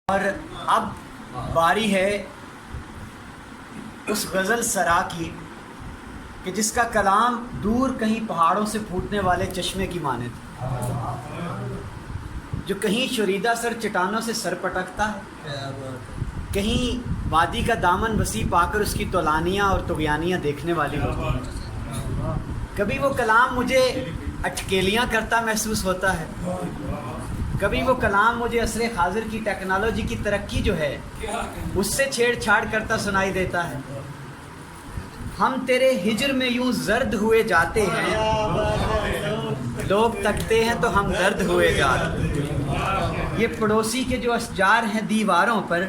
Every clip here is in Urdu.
اور اب باری ہے اس غزل سرا کی کہ جس کا کلام دور کہیں پہاڑوں سے پھوٹنے والے چشمے کی مانند، جو کہیں شوریدہ سر چٹانوں سے سر پٹکتا ہے، کہیں وادی کا دامن وسیع پا کر اس کی طولانیاں اور طغیانیاں دیکھنے والی ہوتی ہیں۔ کبھی وہ کلام مجھے اٹکیلیاں کرتا محسوس ہوتا ہے، کبھی وہ کلام مجھے عصر حاضر کی ٹیکنالوجی کی ترقی جو ہے اس سے چھیڑ چھاڑ کرتا سنائی دیتا ہے۔ ہم تیرے ہجر میں یوں زرد ہوئے جاتے ہیں، لوگ تکتے ہیں تو ہم درد ہوئے جاتے ہیں۔ یہ پڑوسی کے جو اشجار ہیں دیواروں پر،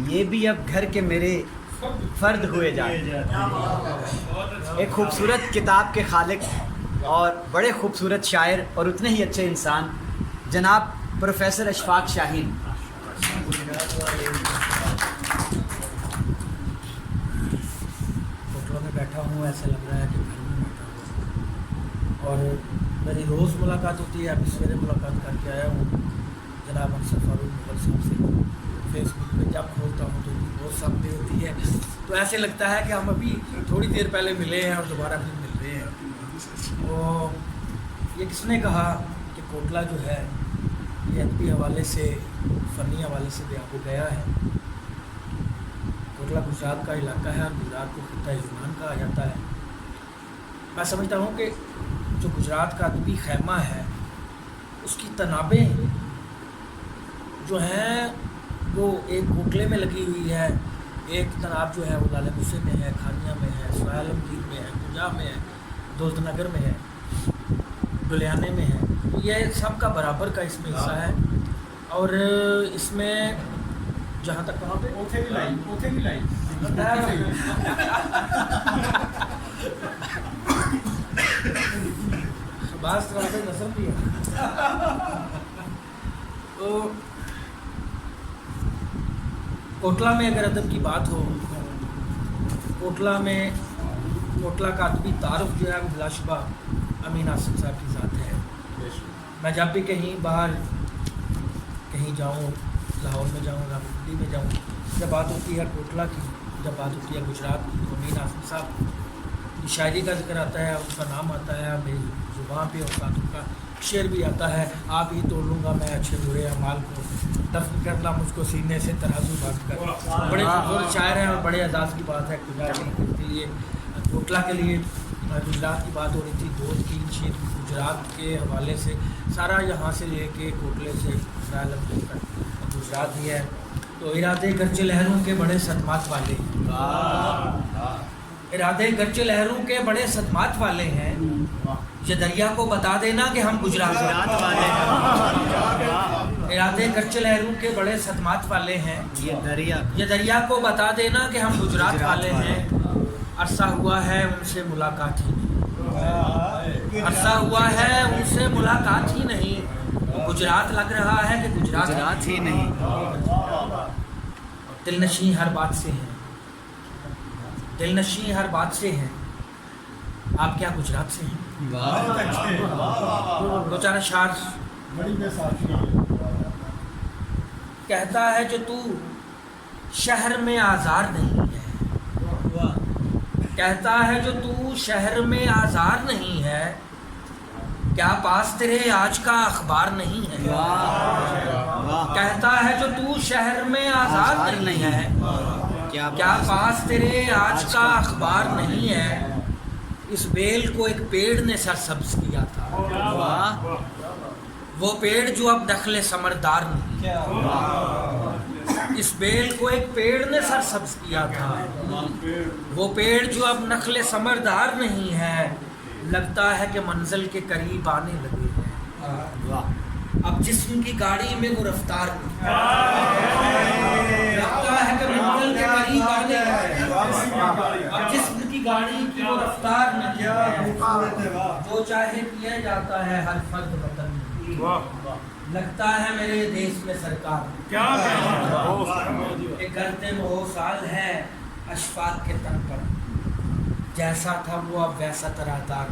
یہ بھی اب گھر کے میرے فرد ہوئے جاتے ہیں۔ ایک خوبصورت کتاب کے خالق اور بڑے خوبصورت شاعر اور اتنے ہی اچھے انسان جناب پروفیسر اشفاق شاہین، ہوٹلوں میں بیٹھا ہوں، ایسا لگ رہا ہے کہ گھر میں بیٹھا ہوں، اور میری روز ملاقات ہوتی ہے۔ ابھی سویرے ملاقات کر کے آیا ہوں جناب انصر فاروق مغل صاحب سے۔ فیس بک پہ جب کھولتا ہوں تو روز سامنے ہوتی ہے، تو ایسے لگتا ہے کہ ہم ابھی تھوڑی دیر پہلے ملے ہیں اور دوبارہ پھر مل رہے ہیں۔ تو یہ کس نے کہا کہ کوٹلہ جو ہے یہ ادبی حوالے سے، فنی حوالے سے بیان ہو گیا ہے۔ کوٹلہ گجرات کا علاقہ ہے اور گجرات کو خطہ یونان کہا جاتا ہے۔ میں سمجھتا ہوں کہ جو گجرات کا ادبی خیمہ ہے اس کی تنابیں جو ہیں وہ ایک کوٹلے میں لگی ہوئی ہے، ایک تناب جو ہے وہ لال غصے میں ہے، کھانیہ میں ہے، سراہ عالمگیر میں ہے، پنجاب میں ہے، دولت نگر میں ہے، گلیانے میں ہے۔ یہ سب کا برابر کا اس میں حصہ ہے، اور اس میں جہاں تک کہاں پہ اوتھے بھی لائی بعض طرح پہ نظر بھی ہے۔ تو کوٹلہ میں اگر ادب کی بات ہو، کوٹلہ میں کوٹلہ کا ادبی تعارف جو ہے وہ بلا شبہ امین آصف صاحب کی ذات ہے۔ میں جب بھی کہیں باہر کہیں جاؤں، لاہور میں جاؤں، راولپنڈی میں جاؤں، جب بات ہوتی ہے کوٹلہ کی، جب بات ہوتی ہے گجرات کی، تو امین آصف صاحب کی شاعری کا ذکر آتا ہے، ان کا نام آتا ہے میری زبان پہ، اور ساتھ ان کا شعر بھی آتا ہے۔ آپ ہی توڑ لوں گا میں اچھے برے اعمال کو، دفن کرنا مجھ کو سینے سے ترازو بات کر۔ بڑے خوبصورت شاعر ہیں اور بڑے اعزاز کی بات ہے گجرات کے لیے، کوٹلہ کے لیے۔ گجرات کی بات ہو رہی تھی، دودھ کی شیر گجرات کے حوالے سے سارا یہاں سے لے کے کوٹلے سے سراہ تک گجرات ہی ہے۔ تو ارادے گرچہ لہروں کے بڑے صدمات والے ہیں، ارادے گرچہ لہروں کے بڑے صدمات والے ہیں، یہ دریا کو بتا دینا کہ ہم گجرات والے ہیں۔ ارادے گرچہ لہروں کے بڑے صدمات والے ہیں، یہ دریا کو بتا دینا کہ ہم گجرات والے ہیں۔ عرصہ ہوا ہے ان سے ملاقات ہی نہیں، عرصہ ہوا ہے ان سے ملاقات ہی نہیں، گجرات لگ رہا ہے کہ گجرات ہی نہیں۔ دل نشیں ہر بات سے ہیں، دل نشیں ہر بات سے ہیں، آپ کیا گجرات سے ہیں؟ دو چار اشعار۔ کہتا ہے جو تو شہر میں آزار نہیں ہے، کہتا ہے جو تو شہر میں آزار نہیں ہے، کیا پاس تیرے آج کا اخبار نہیں ہے؟ کہتا ہے جو تو شہر میں آزار نہیں ہے، کیا پاس تیرے آج کا اخبار نہیں ہے؟ اس بیل کو ایک پیڑ نے سرسبز کیا تھا، وہ پیڑ جو اب نخل ثمردار نہیں ہے۔ اس بیل کو ایک پیڑ نے سرسبز کیا تھا، وہ پیڑ جو اب نخل ثمردار نہیں ہے، لگتا ہے کہ منزل کے قریب آنے لگے ہیں، اب جسم کی گاڑی میں وہ رفتار نہیں ہے، لگتا ہے کہ منزل کے قریب آنے لگے ہیں، اب جسم کی گاڑی کی وہ رفتار نہیں ہے، جو چاہے کیا جاتا ہے ہر فرد وطن میں، لگتا ہے میرے دیش میں سرکار ایک گرتے وہ سال ہے اشفاق کے تن پر، جیسا تھا وہ اب ویسا ترادار۔